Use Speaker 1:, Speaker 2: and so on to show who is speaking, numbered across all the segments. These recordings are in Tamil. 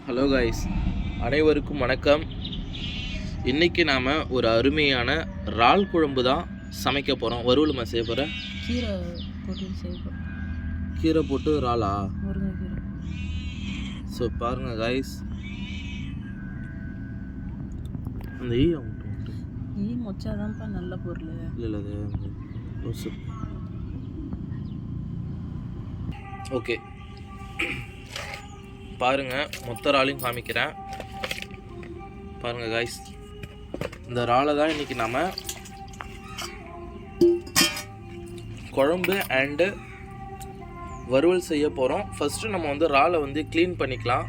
Speaker 1: ஹலோ கைஸ், அனைவருக்கும் வணக்கம். இன்றைக்கி நாம் ஒரு அருமையான இறால் குழம்பு தான் சமைக்க போகிறோம். வறுவலுமா செய்ய போகிறேன்?
Speaker 2: கீரை போட்டு செய்ய போகிறோம்.
Speaker 1: கீரை போட்டு இறாலா?
Speaker 2: முருங்கைக்கீரை.
Speaker 1: ஸோ பாருங்கள் கைஸ், அந்த
Speaker 2: ஈ மொச்சாதான்ப்பா நல்ல பொருள்.
Speaker 1: இல்லை அது ஓகே பாருங்கள், மொத்த இறாலையும் காமிக்கிறேன். பாருங்கள் காய்ஸ், இந்த இறாலை தான் இன்றைக்கி நம்ம குழம்பு அண்டு வறுவல் செய்ய போகிறோம். ஃபஸ்ட்டு நம்ம வந்து இறாலை வந்து க்ளீன் பண்ணிக்கலாம்.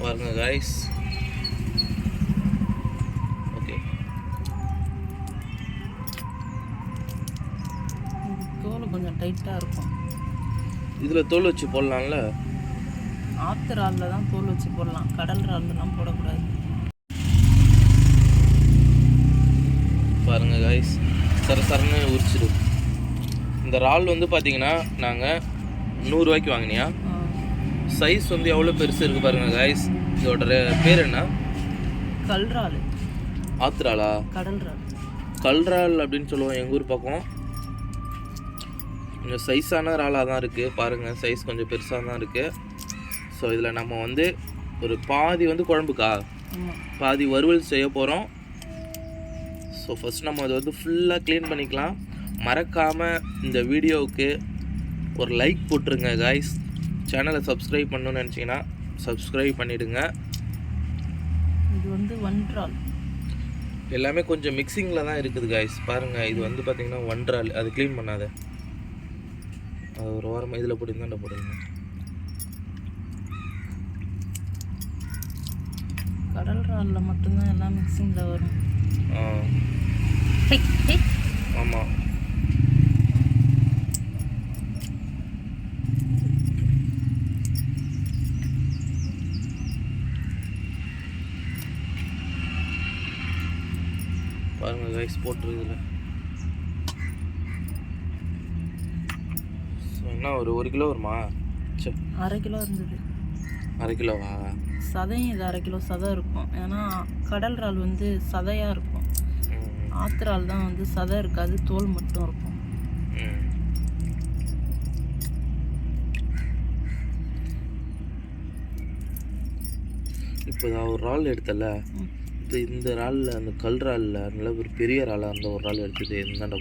Speaker 1: பாருங்க காய்ஸ், ஓகே.
Speaker 2: தோல் கொஞ்சம் டைட்டாக இருக்கும்.
Speaker 1: இதில் தோல் வச்சு போடலாம்ல?
Speaker 2: ஆற்று இறாலில் தான் தோல் வச்சு போடலாம், கடல் இறால்லாம் போடக்கூடாது.
Speaker 1: பாருங்கள் காய்ஸ், சரசரன்னு உரிச்சிடும். இந்த இறால் வந்து பார்த்தீங்கன்னா நாங்கள் 100 ரூபாய்க்கு வாங்கினியா. சைஸ் வந்து எவ்வளோ பெருசு இருக்குது பாருங்கள் காய்ஸ். இதோட பேர் என்ன?
Speaker 2: கல்றால்.
Speaker 1: ஆத்துறாளா?
Speaker 2: கடல் இறால்.
Speaker 1: கல்றால் அப்படின்னு சொல்லுவோம் எங்கள் ஊர் பக்கம். கொஞ்சம் சைஸான இறாலாக தான் இருக்குது. பாருங்கள், சைஸ் கொஞ்சம் பெருசாக தான் இருக்குது. ஸோ இதில் நம்ம வந்து ஒரு பாதி வந்து குழம்புக்கா, பாதி வறுவல் செய்ய போகிறோம். ஸோ ஃபஸ்ட் நம்ம அதை வந்து ஃபுல்லாக க்ளீன் பண்ணிக்கலாம். மறக்காமல் இந்த வீடியோவுக்கு ஒரு லைக் போட்டுருங்க காய்ஸ். சேனலை சப்ஸ்கிரைப் பண்ணணும்னு நினச்சிங்கன்னா சப்ஸ்கிரைப் பண்ணிவிடுங்க.
Speaker 2: இது வந்து ஒன்றால்
Speaker 1: எல்லாமே கொஞ்சம் மிக்சிங்கில் தான் இருக்குது காய்ஸ். பாருங்கள், இது வந்து பார்த்திங்கன்னா ஒன்றால். அது க்ளீன் பண்ணாத, அது ஒரு வாரமாக இதில் போட்டு தாண்டா போடுங்க.
Speaker 2: கடல் இறாலில் மட்டும்தான் எல்லாம் மிக்சிங்கில் வரும்.
Speaker 1: ஆமாம். பாருங்கள் ரைஸ் போட்டுருக்கு இதில். ஸோ என்ன ஒரு கிலோ வருமா? சரி,
Speaker 2: 1/2 கிலோ இருந்தது.
Speaker 1: 1/2 கிலோவா?
Speaker 2: சதையும் இது 1/2 கிலோ சதை இருக்கும். ஏன்னா கடல் இறால் வந்து சதையாக இருக்கும். ஆத்திரால் தான் வந்து சதை இருக்காது, தோல் மட்டும் இருக்கும்.
Speaker 1: இப்போ நான் ஒரு இறால் எடுத்தல, இந்த இறாலில் அந்த கல் இறாலில் நல்ல ஒரு பெரிய இறாலாக அந்த ஒரு இறால் எடுத்தது. இந்தாண்ட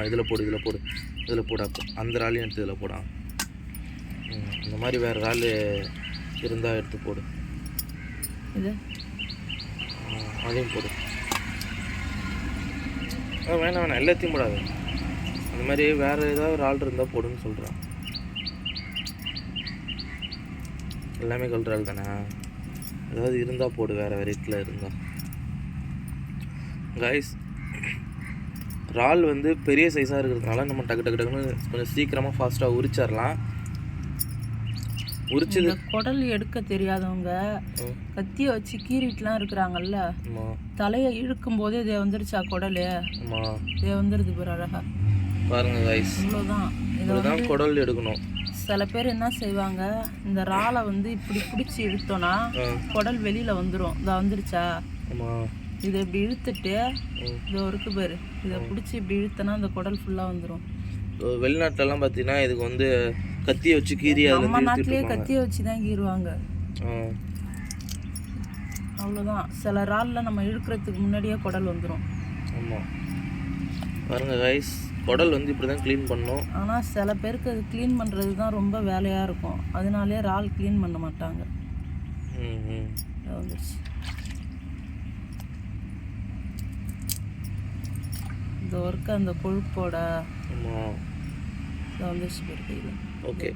Speaker 1: இதில் போடு, இதில் போட. அந்த இறாலையும் எடுத்து இதில் போடா. இந்த மாதிரி வேறு இறால் இருந்தால் எடுத்து போடு.
Speaker 2: இது
Speaker 1: அதையும் போடு. வேணாம் எல்லாத்தையும் போடாது. அந்த மாதிரி வேறு ஏதாவது ஒரு ஆள் இருந்தால் போடுன்னு சொல்கிறேன். எல்லாமே கல் இறால் தானே, ஏதாவது இருந்தால் போடு, வேறு வெரைட்டியில் இருந்தால். காய்ஸ், இறால் வந்து பெரிய சைஸாக இருக்கிறதுனால நம்ம டக்குன்னு கொஞ்சம் சீக்கிரமாக ஃபாஸ்ட்டாக உரிச்சிடலாம். உரிச்சது
Speaker 2: குடல் எடுக்க தெரியாதவங்க கத்தியை வச்சு கீறிட்டுலாம் இருக்கிறாங்கல்ல, தலையை இழுக்கும் போதே இதே வந்துருச்சா குடல். இதே வந்துருது பாரு அழகா.
Speaker 1: பாருங்க காய்ஸ், இவ்வளோதான் குடல் எடுக்கணும்.
Speaker 2: சில பேர் என்ன செய்வாங்க, இந்த இறாலை வந்து இப்படி பிடிச்சி இழுத்தோன்னா குடல் வெளியில் வந்துடும். இதை வந்துருச்சா, இதை இப்படி இழுத்துட்டு இதை இருக்கு பேர், இதை பிடிச்சி இப்படி இழுத்தனா இந்த குடல் ஃபுல்லாக வந்துடும்.
Speaker 1: வெளிநாட்டிலலாம் பார்த்தீங்கன்னா இதுக்கு வந்து கத்தியை வச்சு கீறி,
Speaker 2: நம்ம நாட்டிலேயே கத்தியை வச்சு தான் கீறுவாங்க. அவ்வளோதான். சில இறாலில் நம்ம இழுக்கிறதுக்கு முன்னாடியே குடல் வந்துடும்.
Speaker 1: ஆமாம். பாருங்கள் கைஸ், குடல் வந்து இப்படி தான் க்ளீன் பண்ணணும்.
Speaker 2: ஆனால் சில பேருக்கு அது க்ளீன் பண்ணுறது தான் ரொம்ப வேலையாக இருக்கும். அதனாலே இறால் க்ளீன் பண்ண மாட்டாங்க. வந்துருச்சு. இந்த ஒர்க்கு அந்த கொழுப்போட வந்துருச்சு பேருக்கு.
Speaker 1: ஓகே,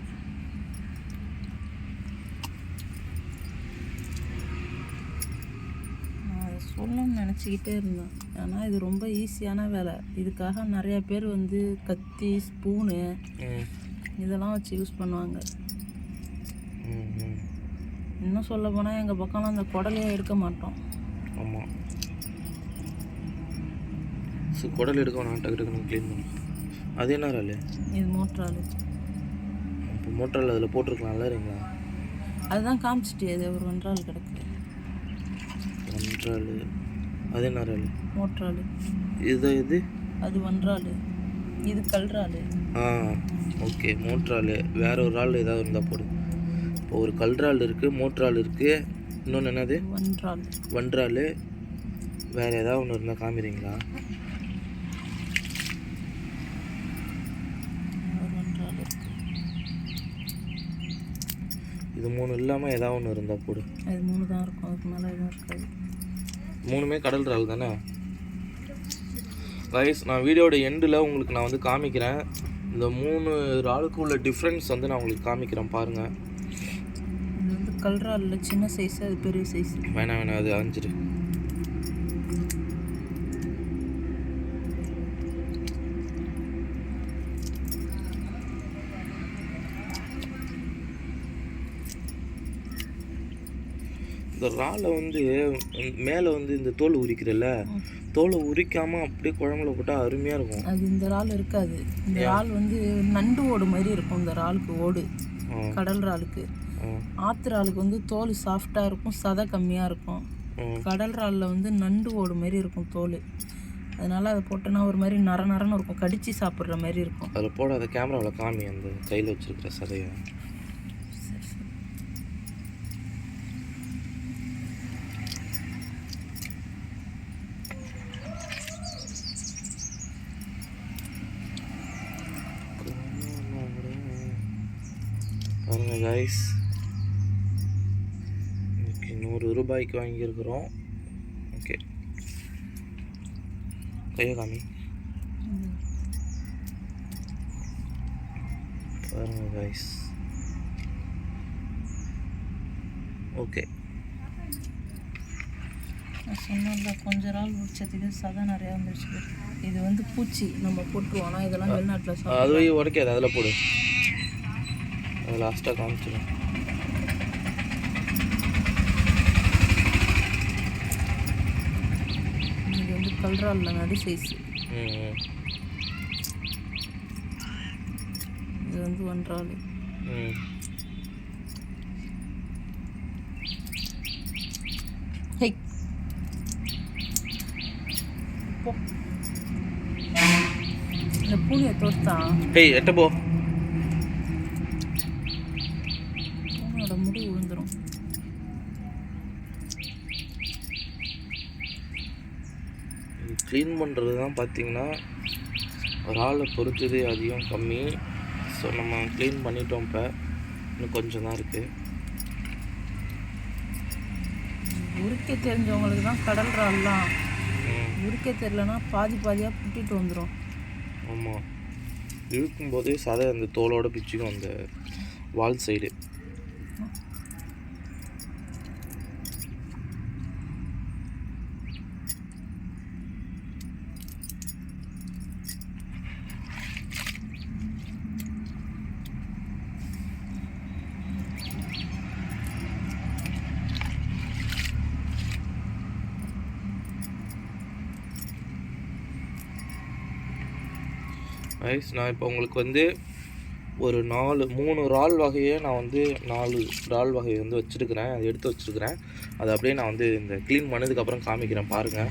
Speaker 2: நான் அதை சொல்லணும்னு நினச்சிக்கிட்டே இருந்தேன். ஆனால் இது ரொம்ப ஈஸியான வேலை. இதுக்காக நிறைய பேர் வந்து கத்தி, ஸ்பூனு இதெல்லாம் வச்சு யூஸ் பண்ணுவாங்க. இன்னும் சொல்ல போனால் எங்கள் பக்கம்லாம் அந்த குடலையே எடுக்க மாட்டோம்.
Speaker 1: ஆமாம். ஸோ குடல் எடுக்கணும், டக்கு டக்குன்னு க்ளீன் பண்ணணும். அது என்ன இறால்?
Speaker 2: இது மோட்டர் இறால்.
Speaker 1: மோட்டரில் அதில் போட்டிருக்கலாம்ல இல்லைங்களா?
Speaker 2: அதுதான் காமிச்சிட்டு அது ஒரு 1 இறால் கிடக்கு.
Speaker 1: 1 இறால். அது என்ன இறால்?
Speaker 2: மோட்ரால்.
Speaker 1: இது
Speaker 2: அது 1 இறால். இது கல்றால்.
Speaker 1: ஓகே. மோட்ரால். வேற ஒரு இறால் ஏதாவது இருந்தால் போடு. இப்போ ஒரு கல்றால் இருக்குது, மோட்ரால் இருக்குது, இன்னொன்று என்னது?
Speaker 2: வன்றால்.
Speaker 1: வன்றால். வேறு ஏதாவது ஒன்று இருந்தால் காமிக்கிறீங்களா? இது 3 இல்லாமல் ஏதாவது ஒன்று இருந்தால் போடு.
Speaker 2: அது 3 தான் இருக்கும், அதுக்கு மேலே எதுவும் இருக்காது.
Speaker 1: 3மே கடல் இறால் தானே கைஸ்? நான் வீடியோட எண்டில் உங்களுக்கு நான் வந்து காமிக்கிறேன். இந்த 3 இறாலுக்கு உள்ள டிஃப்ரென்ஸ் வந்து நான் உங்களுக்கு காமிக்கிறேன் பாருங்கள்.
Speaker 2: இது வந்து கல்றாலில் சின்ன சைஸு, அது பெரிய சைஸு.
Speaker 1: வேணாம் அது அஞ்சிடு. இந்த இறாலை வந்து மேலே வந்து இந்த தோல் உரிக்கிறல்ல, தோலை உரிக்காமல் அப்படியே குழம்புல போட்டால் அருமையாக இருக்கும்.
Speaker 2: அது இந்த இறால் இருக்காது. இந்த இறால் வந்து நண்டு ஓடு மாதிரி இருக்கும். இந்த இறாலுக்கு ஓடு, கடல் இறாலுக்கு. ஆற்று இறாலுக்கு வந்து தோல் சாஃப்டாக இருக்கும், சதை கம்மியாக இருக்கும். கடல் இறாலில் வந்து நண்டு ஓடு மாதிரி இருக்கும் தோல். அதனால் அதை போட்டோன்னா ஒரு மாதிரி நரன்னு இருக்கும், கடித்து சாப்பிட்ற மாதிரி இருக்கும்.
Speaker 1: அதில் போட அதை கேமராவில் காமி, அந்த கையில் வச்சுருக்கிற சதையை. பாருங்க கைஸ், இன்னைக்கு 100 ரூபாய்க்கு வாங்கியிருக்கிறோம். ஓகே, கையை காமி. பாருங்க கைஸ். ஓகே,
Speaker 2: நான் சொன்னேன்ல கொஞ்ச நாள் உரிச்சதுக்கு சதை நிறையா வந்துருச்சு. இது வந்து பூச்சி நம்ம போட்டுருவோம், ஆனால் இதெல்லாம் வெளிநாட்டில்
Speaker 1: அதுவே உடைக்காது. அதில் போடு, அது லாஸ்ட்டாக காமிச்சிடும்.
Speaker 2: இது வந்து கல்றாலில் நடு சைஸு. இது வந்து 1 இறால். இந்த பூனையை தொடுத்தான்.
Speaker 1: எட்ட போ.
Speaker 2: பூனையோட முடி விழுந்துடும்.
Speaker 1: க்ளீன் பண்ணுறது தான் பார்த்தீங்கன்னா ஒரு ஆளை பொறுத்தது அதிகம் கம்மி. ஸோ நம்ம க்ளீன் பண்ணிட்டோம். இப்போ இன்னும் கொஞ்சம் தான் இருக்குது.
Speaker 2: உரிக்க தெரிஞ்சவங்களுக்கு தான் கடல் இறால்லாம். உரிக்க தெரியலனா பாதியாக புட்டிட்டு வந்துடும்.
Speaker 1: ஆமாம், இழுக்கும்போதே சதை அந்த தோலோட பிச்சுக்கும், அந்த வால் சைடு. ரைஸ், நான் இப்போ உங்களுக்கு வந்து ஒரு 3 இறால் வகையை நான் வந்து 4 இறால் வகையை வந்து வச்சுருக்கிறேன், அதை எடுத்து வச்சுருக்கிறேன். அதை அப்படியே நான் வந்து இந்த க்ளீன் பண்ணதுக்கப்புறம் காமிக்கிறேன் பாருங்கள்.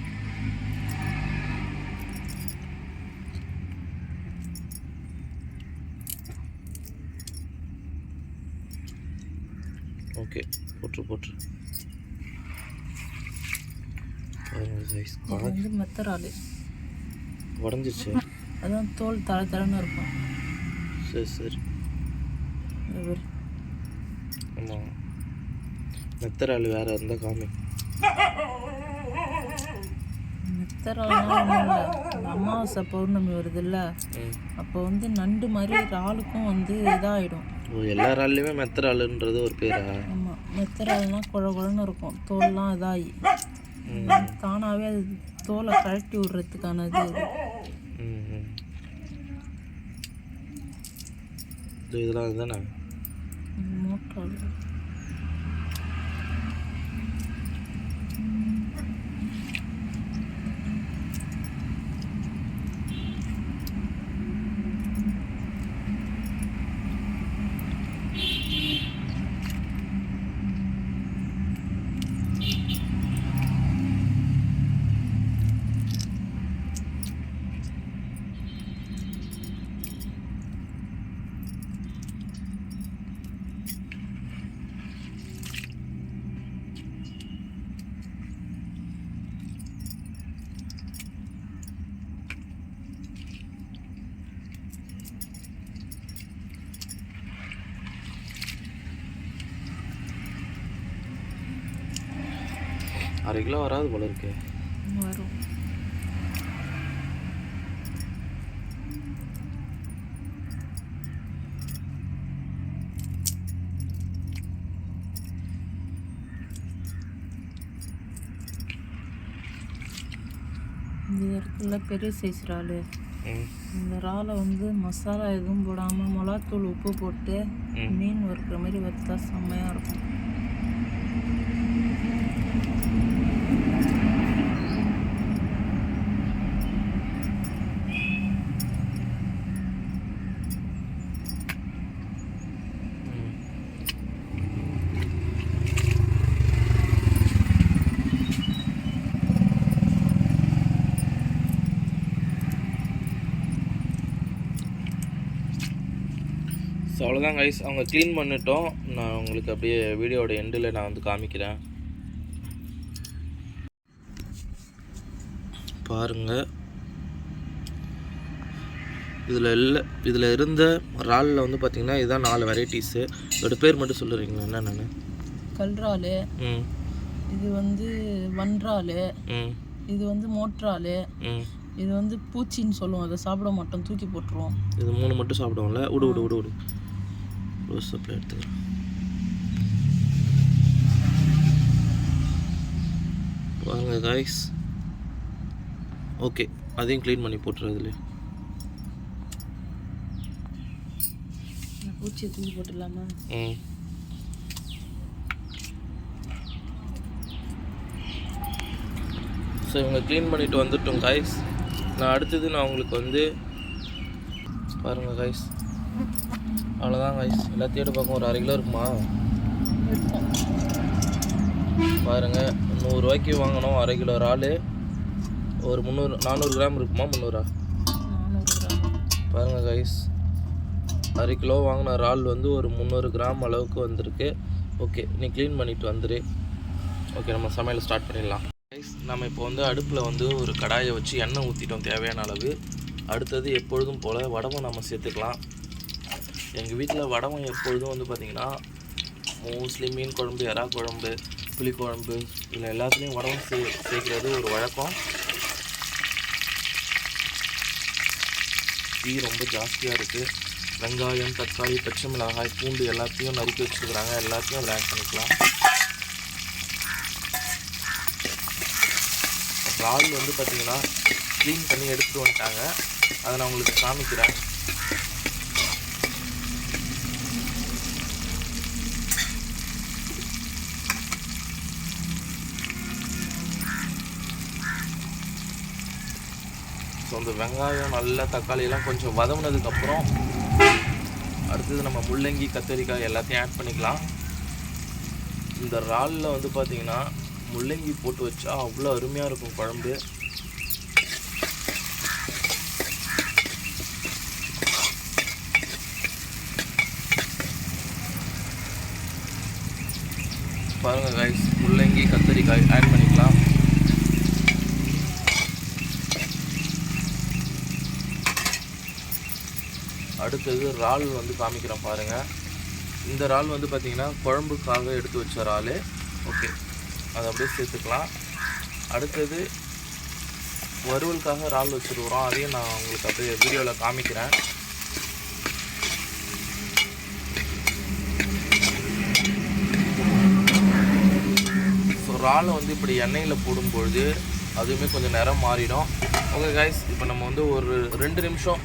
Speaker 1: ஓகே, போட்டு
Speaker 2: வந்து மெத்த இறால்
Speaker 1: உடஞ்சிச்சு.
Speaker 2: அதான் தோல் தரன்னு இருக்கும்.
Speaker 1: சரி. ஆமாம், மெத்த இறால் வேறு இருந்தால் காமி.
Speaker 2: மெத்த இறால்னா ஒன்றும் இல்லை, அமாவாசை பௌர்ணமி வருதுல்ல, அப்போ வந்து நண்டு மாதிரி இறாலுக்கும் வந்து இதாகிடும்.
Speaker 1: எல்லா இறால்லையுமே மெத்த இறாலுன்றது ஒரு பேரா?
Speaker 2: ஆமாம், மெத்த இறால்னா குழன்னு இருக்கும், தோல்லாம் இதாகி தானாகவே அது தோலை கழட்டி விடுறதுக்கான இது.
Speaker 1: இதெல்லாம் அதுதானே
Speaker 2: மோட்டார்.
Speaker 1: 1/2 கிலோ வராது போல இருக்கு.
Speaker 2: வரும். இந்த இடத்துல பெரிய சைஸ் இறால். இந்த இறாலை வந்து மசாலா எதுவும் போடாமல் மிளகாத்தூள் உப்பு போட்டு மீன் வறுக்கிற மாதிரி வறுத்தா செம்மையாக இருக்கும்.
Speaker 1: ஸோ அவ்வளோதான் கைஸ், அவங்க க்ளீன் பண்ணிட்டோம். நான் உங்களுக்கு அப்படியே வீடியோட எண்டில் நான் வந்து காமிக்கிறேன் பாருங்கள். இதில் இருந்த இறாலில் வந்து பார்த்திங்கன்னா இதுதான் 4 வெரைட்டிஸு. இதோட பேர் மட்டும் சொல்லுறீங்களா என்னென்னு?
Speaker 2: கல்றால், இது வந்து வன்றால், இது வந்து மோட்ரால், இது வந்து பூச்சின்னு சொல்லுவோம். அதை சாப்பிட மாட்டோம், தூக்கி போட்டுருவோம்.
Speaker 1: இது 3 மட்டும் சாப்பிடுவோம்ல. விடு ரோஸ் சப்ளை எடுத்துக்கிறேன். பாருங்க காய்ஸ். ஓகே, அதையும் க்ளீன் பண்ணி போட்டுரு. இதுல
Speaker 2: பூச்சியை தூக்கி போட்டுடலாமா?
Speaker 1: ஸோ இவங்க க்ளீன் பண்ணிட்டு வந்துட்டோம் காய்ஸ். நான் அடுத்தது நான் உங்களுக்கு வந்து பாருங்கள் காய்ஸ். அவ்வளோதான் காய்ஸ், எல்லாத்தையும் எடுத்து பார்க்க ஒரு 1/2 கிலோ இருக்குமா பாருங்கள். 100 ரூபாய்க்கு வாங்கினோம் 1/2 கிலோ இறால். ஒரு 400 கிராம் இருக்குமா? 300 பாருங்கள் காய்ஸ். 1/2 கிலோ வாங்கின இறால் வந்து ஒரு 300 கிராம் அளவுக்கு வந்திருக்கு. ஓகே, நீ க்ளீன் பண்ணிவிட்டு வந்துடு. ஓகே, நம்ம சமையல் ஸ்டார்ட் பண்ணிடலாம் கைஸ். நம்ம இப்போ வந்து அடுப்பில் வந்து ஒரு கடாயை வச்சு எண்ணெய் ஊற்றிட்டோம் தேவையான அளவு. அடுத்தது எப்பொழுதும் போல் வடகம் நம்ம சேர்த்துக்கலாம். எங்கள் வீட்டில் வடகம் எப்பொழுதும் வந்து பார்த்திங்கன்னா மோஸ்ட்லி மீன் குழம்பு, எறா குழம்பு, புளி குழம்பு, இதில் எல்லாத்துலேயும் வடகம் சேர்க்கிறது ஒரு வழக்கம். டீ ரொம்ப ஜாஸ்தியாக இருக்குது. வெங்காயம், தக்காளி, பச்சை மிளகாய், பூண்டு எல்லாத்தையும் நறுக்கி வச்சுருக்குறாங்க. எல்லாத்தையும் அதில் ஆட் பண்ணிக்கலாம். இறால் வந்து பார்த்திங்கன்னா க்ளீன் பண்ணி எடுத்துகிட்டு வந்துட்டாங்க. அதை நான் உங்களுக்கு காமிக்கிறேன். ஸோ அந்த வெங்காயம் நல்லா தக்காளியெல்லாம் கொஞ்சம் வதங்கினதுக்கப்புறம் அடுத்தது நம்ம முள்ளங்கி, கத்தரிக்காய் எல்லாத்தையும் ஆட் பண்ணிக்கலாம். இந்த இறாலில் வந்து பார்த்திங்கன்னா முள்ளங்கி போட்டு வச்சா அவ்வளோ அருமையாக இருக்கும் குழம்பு. பாருங்கள் காய்ஸ், முள்ளங்கி, கத்தரிக்காய் ஆட் பண்ணிக்கலாம். அடுத்தது இறால் வந்து காமிக்கிறேன் பாருங்கள். இந்த இறால் வந்து பார்த்திங்கன்னா குழம்புக்காக எடுத்து வச்ச இறால். ஓகே, அதை அப்படியே சேர்த்துக்கலாம். அடுத்தது வறுவலுக்காக இறால் வச்சுருக்குறோம். அதையும் நான் உங்களுக்கு அப்படியே வீடியோவில் காமிக்கிறேன். ஸோ இறாலை வந்து இப்படி எண்ணெயில் போடும்பொழுது அதுவுமே கொஞ்சம் நிறம் மாறிடும். ஓகே காய்ஸ், இப்போ நம்ம வந்து ஒரு 2 நிமிஷம்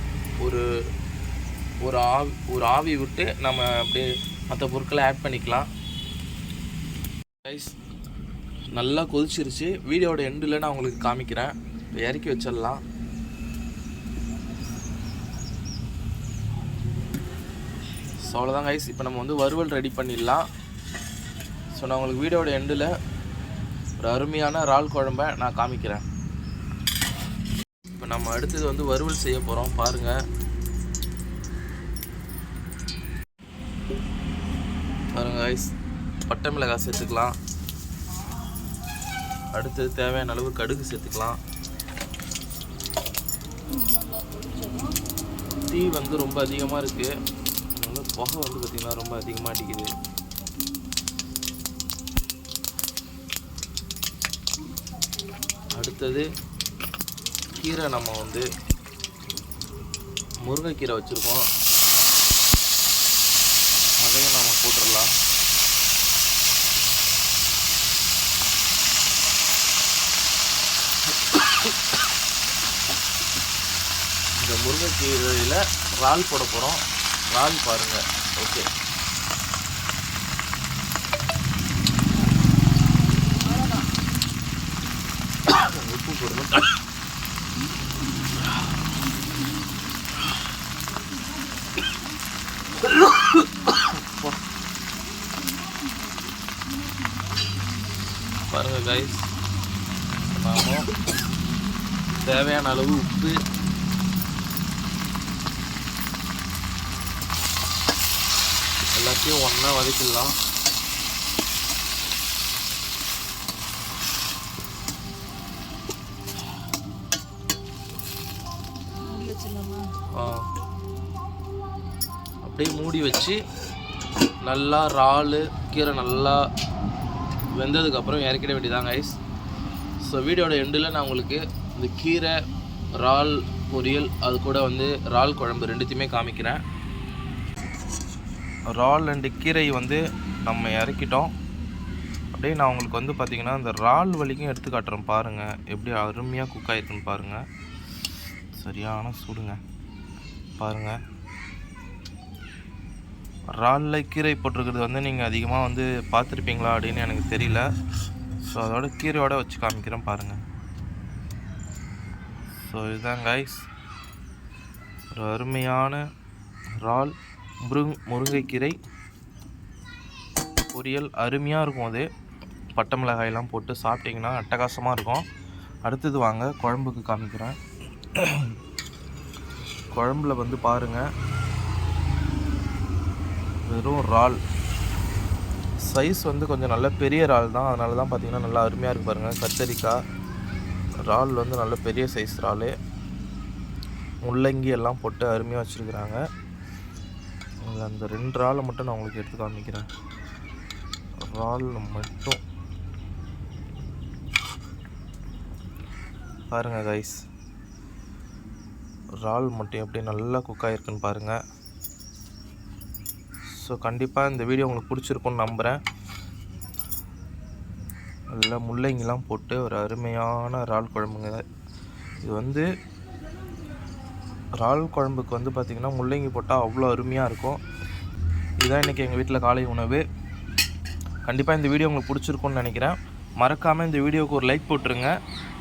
Speaker 1: ஒரு ஆவி விட்டு நம்ம அப்படியே மற்ற பொருட்களை ஆட் பண்ணிக்கலாம். கைஸ், நல்லா கொதிச்சிருச்சு. வீடியோட எண்டில் நான் உங்களுக்கு காமிக்கிறேன். இப்போ இறக்கி வச்சிடலாம். ஸோ அவ்வளோதான் கைஸ், இப்போ நம்ம வந்து வறுவல் ரெடி பண்ணிடலாம். ஸோ நான் உங்களுக்கு வீடியோட எண்டில் ஒரு அருமையான இறால் குழம்பை நான் காமிக்கிறேன். இப்போ நம்ம அடுத்தது வந்து வறுவல் செய்ய போகிறோம் பாருங்கள். பாருங்க கைஸ், பட்டை மிளகாய் சேர்த்துக்கலாம். அடுத்தது தேவையான அளவு கடுகு சேர்த்துக்கலாம். தீ வந்து ரொம்ப அதிகமாக இருக்குது, அதனால புகை வந்து பார்த்திங்கன்னா ரொம்ப அதிகமாக அடிக்குது. அடுத்தது கீரை, நம்ம வந்து முருங்கைக்கீரை வச்சுருக்கோம், அதையும் நம்ம போட்டுடலாம். இந்த முருங்கைக்கீரையில் இறால் போட போகிறோம். இறால் பாருங்கள். ஓகே, உப்பு போடணும். பாருங்கள் கைஸ், நாம தேவையான அளவு உப்பு, எல்லாத்தையும் ஒன்றா வதக்கிடலாம். அப்படியே மூடி வச்சு நல்லா இறால் கீரை நல்லா வெந்ததுக்கப்புறம் இறக்கிட வேண்டியதாங்க ஐஸ். ஸோ வீடியோட எண்டில் நான் உங்களுக்கு இந்த கீரை, இறால் பொரியல், அது கூட வந்து இறால் குழம்பு ரெண்டுத்தையுமே காமிக்கிறேன். இறால் அண்டு கீரை வந்து நம்ம இறக்கிட்டோம். அப்படியே நான் உங்களுக்கு வந்து பார்த்திங்கன்னா இந்த இறால் வலிக்கும் எடுத்து காட்டுறேன். பாருங்கள் எப்படி அருமையாக குக் ஆகிருக்குன்னு பாருங்கள். சரியான சூடுங்க பாருங்கள். இறாலில் கீரை போட்டிருக்கிறது வந்து நீங்கள் அதிகமாக வந்து பார்த்துருப்பீங்களா அப்படின்னு எனக்கு தெரியல. ஸோ அதோட கீரையோடு வச்சு காமிக்கிறேன் பாருங்கள். ஸோ இதுதான் கைஸ், ஒரு அருமையான இறால் முருங்கைக்கீரை பொரியல். அருமையாக இருக்கும். அது பட்டை மிளகாயெல்லாம் போட்டு சாப்பிட்டிங்கன்னா அட்டகாசமாக இருக்கும். அடுத்தது வாங்க குழம்புக்கு காமிக்கிறேன். குழம்புல வந்து பாருங்கள், வெறும் இறால் சைஸ் வந்து கொஞ்சம் நல்ல பெரிய இறால் தான், அதனால தான் பார்த்திங்கன்னா நல்லா அருமையாக இருக்குது பாருங்கள். கத்தரிக்காய், இறால் வந்து நல்ல பெரிய சைஸ் இறால், முள்ளங்கி எல்லாம் போட்டு அருமையாக வச்சுருக்குறாங்க. அந்த 2 இறாலை மட்டும் நான் உங்களுக்கு எடுத்து காமிக்கிறேன். இறால் மட்டும் பாருங்கள் கைஸ், இறால் மட்டும் எப்படி நல்லா குக் ஆகிருக்குன்னு பாருங்கள். ஸோ கண்டிப்பாக இந்த வீடியோ உங்களுக்கு பிடிச்சிருக்குன்னு நம்புகிறேன். நல்லா முள்ளங்கிலாம் போட்டு ஒரு அருமையான இறால் குழம்புங்க. இது வந்து இறால் குழம்புக்கு வந்து பார்த்திங்கன்னா முள்ளங்கி போட்டால் அவ்வளோ அருமையாக இருக்கும். இதுதான் இன்றைக்கி எங்கள் வீட்டில் காலை உணவு. கண்டிப்பாக இந்த வீடியோ உங்களுக்கு பிடிச்சிருக்குன்னு நினைக்கிறேன். மறக்காமல் இந்த வீடியோவுக்கு ஒரு லைக் போட்டுருங்க.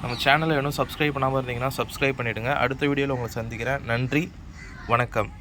Speaker 1: நம்ம சேனலை இன்னும் சப்ஸ்கிரைப் பண்ணாமல் இருந்தீங்கன்னா சப்ஸ்கிரைப் பண்ணிவிடுங்க. அடுத்த வீடியோவில் உங்களை சந்திக்கிறேன். நன்றி, வணக்கம்.